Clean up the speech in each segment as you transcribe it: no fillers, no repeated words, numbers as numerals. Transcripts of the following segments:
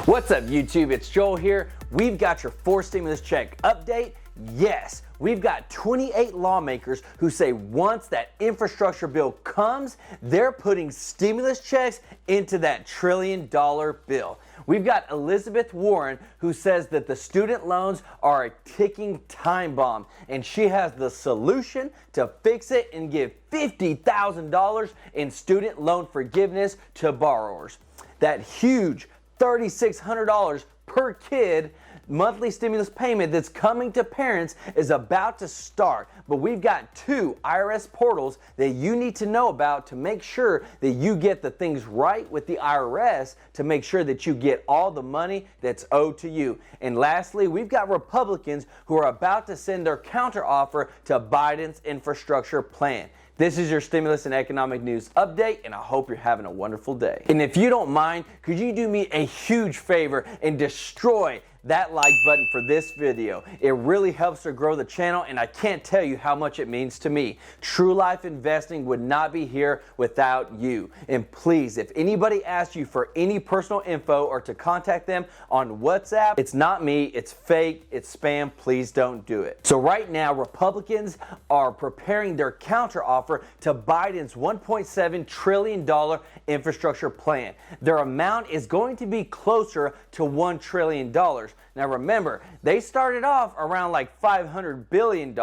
What's up, YouTube? It's Joel here. We've got your 4 stimulus check update. Yes, we've got 28 lawmakers who say once that infrastructure bill comes, they're putting stimulus checks into that $1 trillion bill. We've got Elizabeth Warren, who says that the student loans are a ticking time bomb, and she has the solution to fix it and give $50,000 in student loan forgiveness to borrowers. That huge $3,600 per kid monthly stimulus payment that's coming to parents is about to start, but we've got 2 IRS portals that you need to know about to make sure that you get the things right with the IRS to make sure that you get all the money that's owed to you. And lastly, we've got Republicans who are about to send their counteroffer to Biden's infrastructure plan. This is your stimulus and economic news update, and I hope you're having a wonderful day. And if you don't mind, could you do me a huge favor and destroy that like button for this video? It really helps to grow the channel, and I can't tell you how much it means to me. True Life Investing would not be here without you. And please, if anybody asks you for any personal info or to contact them on WhatsApp, it's not me, it's fake, it's spam. Please don't do it. So right now, Republicans are preparing their counteroffer to Biden's $1.7 trillion infrastructure plan. Their amount is going to be closer to $1 trillion. Now remember, they started off around like $500 billion,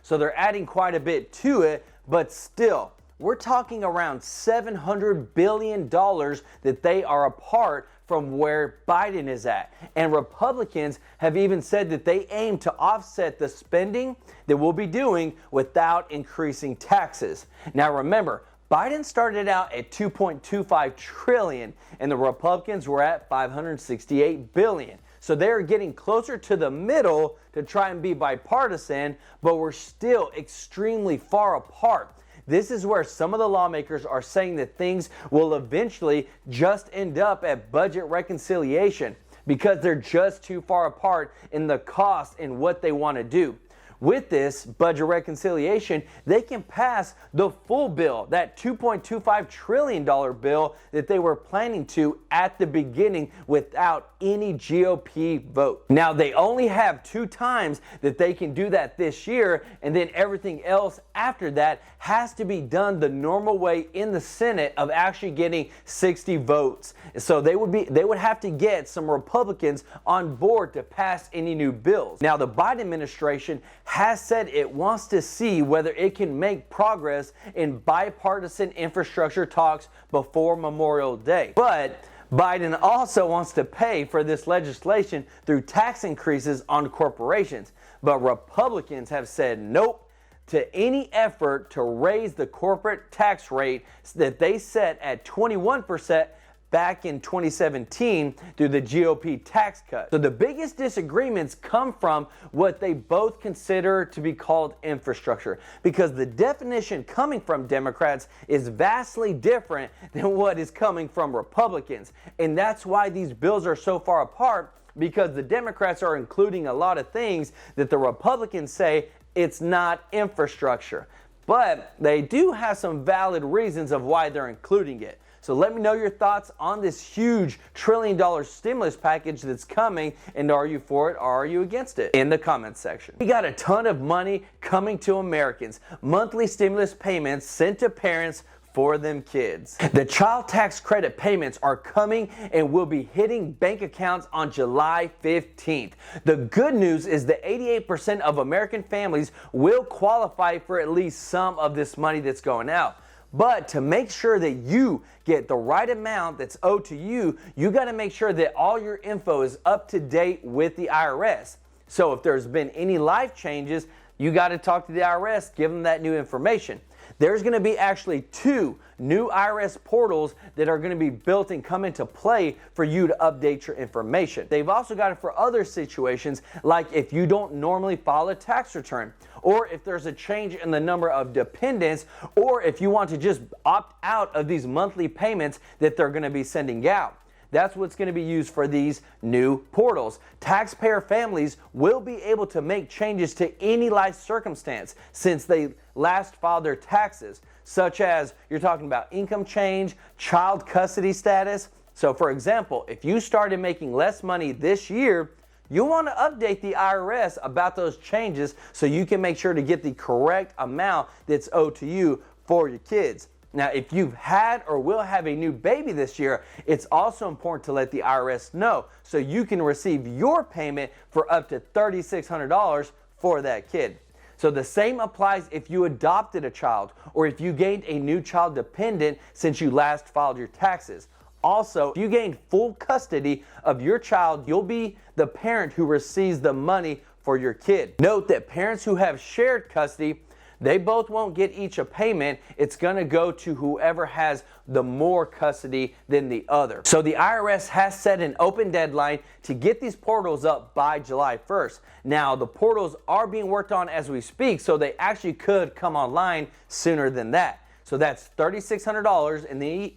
so they're adding quite a bit to it, but still, we're talking around $700 billion that they are apart from where Biden is at. And Republicans have even said that they aim to offset the spending that we'll be doing without increasing taxes. Now remember, Biden started out at $2.25 trillion and the Republicans were at $568 billion. So they're getting closer to the middle to try and be bipartisan, but we're still extremely far apart. This is where some of the lawmakers are saying that things will eventually just end up at budget reconciliation because they're just too far apart in the cost and what they want to do. With this budget reconciliation, they can pass the full bill, that $2.25 trillion bill that they were planning to at the beginning without any GOP vote. Now, they only have 2 times that they can do that this year, and then everything else after that has to be done the normal way in the Senate of actually getting 60 votes. So they would have to get some Republicans on board to pass any new bills. Now, the Biden administration has said it wants to see whether it can make progress in bipartisan infrastructure talks before Memorial Day. But Biden also wants to pay for this legislation through tax increases on corporations. But Republicans have said nope to any effort to raise the corporate tax rate that they set at 21% back in 2017 through the GOP tax cut. So the biggest disagreements come from what they both consider to be called infrastructure, because the definition coming from Democrats is vastly different than what is coming from Republicans. And that's why these bills are so far apart, because the Democrats are including a lot of things that the Republicans say it's not infrastructure. But they do have some valid reasons of why they're including it. So let me know your thoughts on this huge $1 trillion stimulus package that's coming, and are you for it or are you against it in the comments section. We got a ton of money coming to Americans, monthly stimulus payments sent to parents for them kids. The child tax credit payments are coming and will be hitting bank accounts on July 15th. The good news is that 88% of American families will qualify for at least some of this money that's going out. But to make sure that you get the right amount that's owed to you, you got to make sure that all your info is up to date with the IRS. So if there's been any life changes, you got to talk to the IRS, give them that new information. There's going to be actually 2 new IRS portals that are going to be built and come into play for you to update your information. They've also got it for other situations, like if you don't normally file a tax return, or if there's a change in the number of dependents, or if you want to just opt out of these monthly payments that they're going to be sending out. That's what's going to be used for these new portals. Taxpayer families will be able to make changes to any life circumstance since they last filed their taxes, such as you're talking about income change, child custody status, So for example, if you started making less money this year, you'll want to update the IRS about those changes so you can make sure to get the correct amount that's owed to you for your kids. Now, if you've had or will have a new baby this year, it's also important to let the IRS know so you can receive your payment for up to $3,600 for that kid. So the same applies if you adopted a child or if you gained a new child dependent since you last filed your taxes. Also, if you gained full custody of your child, you'll be the parent who receives the money for your kid. Note that parents who have shared custody, they both won't get each a payment. It's going to go to whoever has the more custody than the other. So the IRS has set an open deadline to get these portals up by July 1st. Now, the portals are being worked on as we speak, so they actually could come online sooner than that. So that's $3,600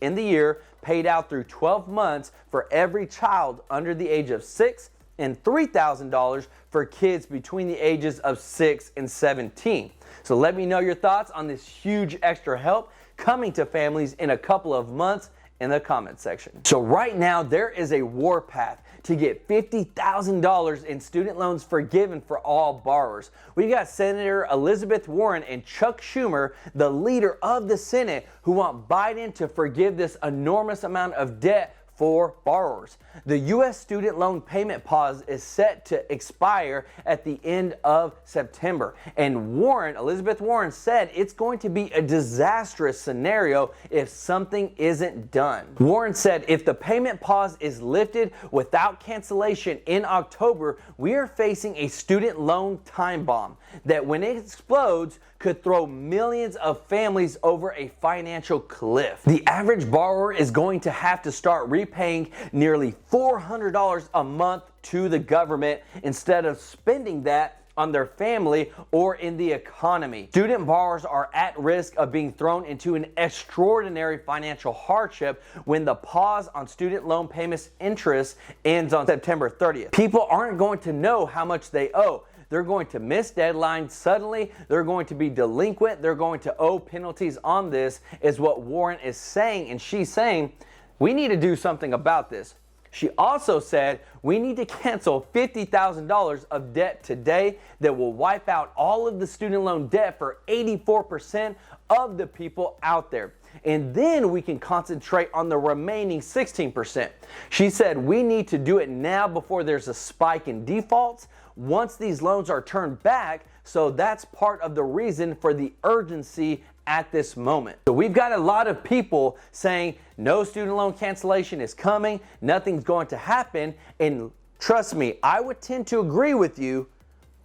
in the year, paid out through 12 months for every child under the age of 6, and $3,000 for kids between the ages of 6 and 17. So let me know your thoughts on this huge extra help coming to families in a couple of months in the comment section. So right now there is a warpath to get $50,000 in student loans forgiven for all borrowers. We've got Senator Elizabeth Warren and Chuck Schumer, the leader of the Senate, who want Biden to forgive this enormous amount of debt for borrowers. The U.S. student loan payment pause is set to expire at the end of September. And Elizabeth Warren said it's going to be a disastrous scenario if something isn't done. Warren said if the payment pause is lifted without cancellation in October, we are facing a student loan time bomb that when it explodes could throw millions of families over a financial cliff. The average borrower is going to have to start repaying nearly $400 a month to the government instead of spending that on their family or in the economy. Student borrowers are at risk of being thrown into an extraordinary financial hardship when the pause on student loan payments interest ends on September 30th. People aren't going to know how much they owe. They're going to miss deadlines suddenly. They're going to be delinquent. They're going to owe penalties on this, is what Warren is saying. And she's saying, we need to do something about this. She also said, we need to cancel $50,000 of debt today that will wipe out all of the student loan debt for 84% of the people out there. And then we can concentrate on the remaining 16%. She said, we need to do it now before there's a spike in defaults once these loans are turned back. So that's part of the reason for the urgency at this moment. So we've got a lot of people saying no student loan cancellation is coming, nothing's going to happen, and trust me, I would tend to agree with you,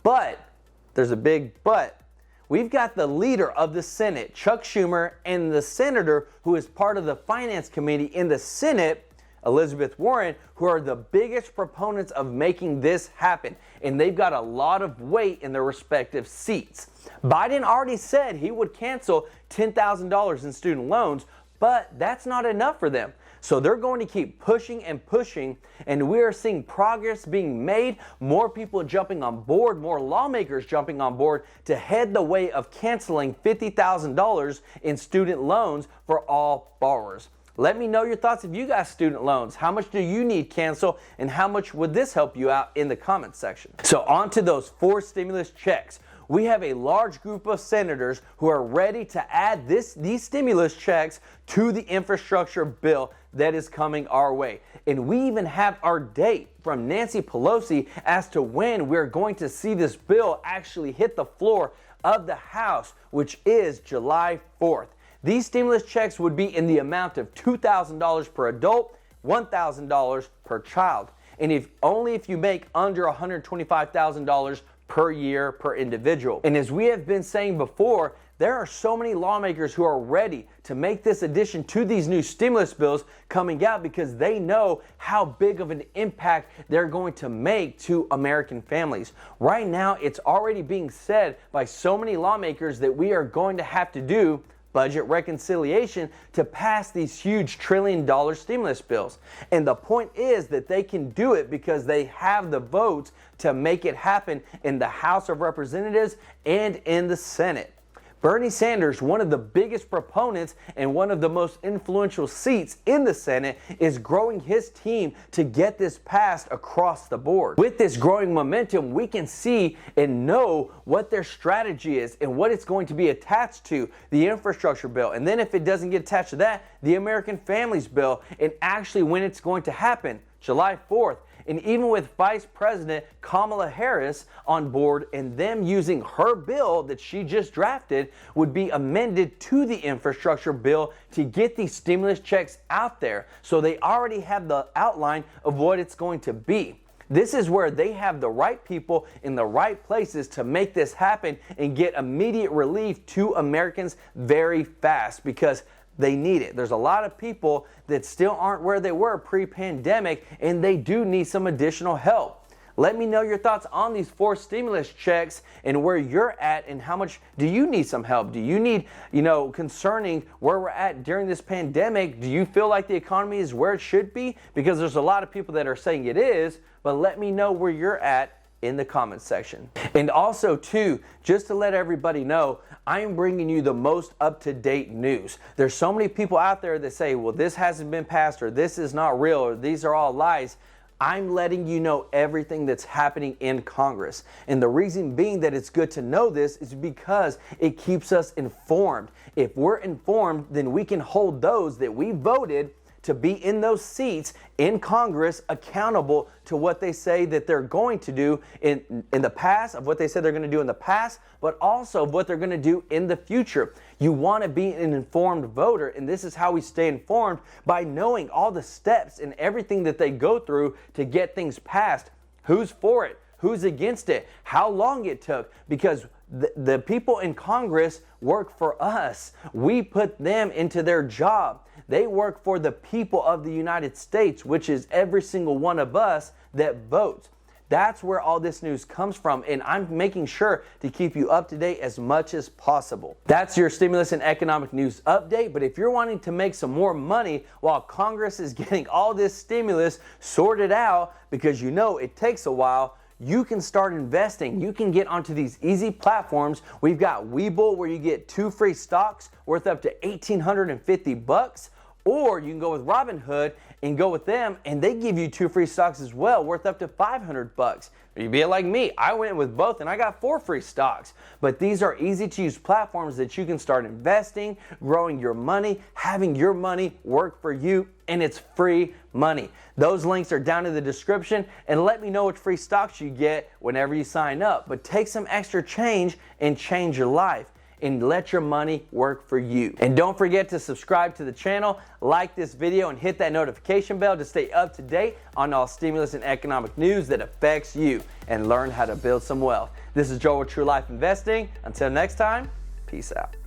but there's a big but. We've got the leader of the Senate, Chuck Schumer, and the senator who is part of the Finance Committee in the Senate, Elizabeth Warren, who are the biggest proponents of making this happen. And they've got a lot of weight in their respective seats. Biden already said he would cancel $10,000 in student loans, but that's not enough for them. So they're going to keep pushing and pushing, and we are seeing progress being made, more people jumping on board, more lawmakers jumping on board to head the way of canceling $50,000 in student loans for all borrowers. Let me know your thoughts if you got student loans. How much do you need cancel, and how much would this help you out in the comments section? So on to those 4 stimulus checks. We have a large group of senators who are ready to add these stimulus checks to the infrastructure bill that is coming our way. And we even have our date from Nancy Pelosi as to when we're going to see this bill actually hit the floor of the House, which is July 4th. These stimulus checks would be in the amount of $2,000 per adult, $1,000 per child. And if you make under $125,000 per year per individual. And as we have been saying before, there are so many lawmakers who are ready to make this addition to these new stimulus bills coming out because they know how big of an impact they're going to make to American families. Right now, it's already being said by so many lawmakers that we are going to have to do budget reconciliation to pass these huge trillion-dollar stimulus bills. And the point is that they can do it because they have the votes to make it happen in the House of Representatives and in the Senate. Bernie Sanders, one of the biggest proponents and one of the most influential seats in the Senate, is growing his team to get this passed across the board. With this growing momentum, we can see and know what their strategy is and what it's going to be attached to, the infrastructure bill. And then if it doesn't get attached to that, the American Families Bill, and actually when it's going to happen, July 4th. And even with Vice President Kamala Harris on board and them using her bill that she just drafted would be amended to the infrastructure bill to get these stimulus checks out there. So they already have the outline of what it's going to be. This is where they have the right people in the right places to make this happen and get immediate relief to Americans very fast, because they need it. There's a lot of people that still aren't where they were pre-pandemic, and they do need some additional help. Let me know your thoughts on these 4 stimulus checks and where you're at, and how much do you need some help? Do you need, concerning where we're at during this pandemic, do you feel like the economy is where it should be? Because there's a lot of people that are saying it is, but let me know where you're at in the comments section. And also too, just to let everybody know, I am bringing you the most up-to-date news. There's so many people out there that say, well, this hasn't been passed, or this is not real, or these are all lies. I'm letting you know everything that's happening in Congress. And the reason being that it's good to know this is because it keeps us informed. If we're informed, then we can hold those that we voted to be in those seats in Congress accountable to what they say that they're going to do in the past, of what they said they're going to do in the past, but also of what they're going to do in the future. You want to be an informed voter, and this is how we stay informed, by knowing all the steps and everything that they go through to get things passed. Who's for it? Who's against it? How long it took? Because the people in Congress work for us. We put them into their job. They work for the people of the United States, which is every single one of us that votes. That's where all this news comes from, and I'm making sure to keep you up to date as much as possible. That's your stimulus and economic news update, but if you're wanting to make some more money while Congress is getting all this stimulus sorted out, because it takes a while, you can start investing. You can get onto these easy platforms. We've got Webull, where you get 2 free stocks worth up to $1,850. Or you can go with Robinhood and go with them, and they give you 2 free stocks as well, worth up to $500. You'd be like me. I went with both and I got 4 free stocks. But these are easy to use platforms that you can start investing, growing your money, having your money work for you, and it's free money. Those links are down in the description, and let me know which free stocks you get whenever you sign up. But take some extra change and change your life, and let your money work for you. And don't forget to subscribe to the channel, like this video, and hit that notification bell to stay up to date on all stimulus and economic news that affects you, and learn how to build some wealth. This is Joel with True Life Investing. Until next time, peace out.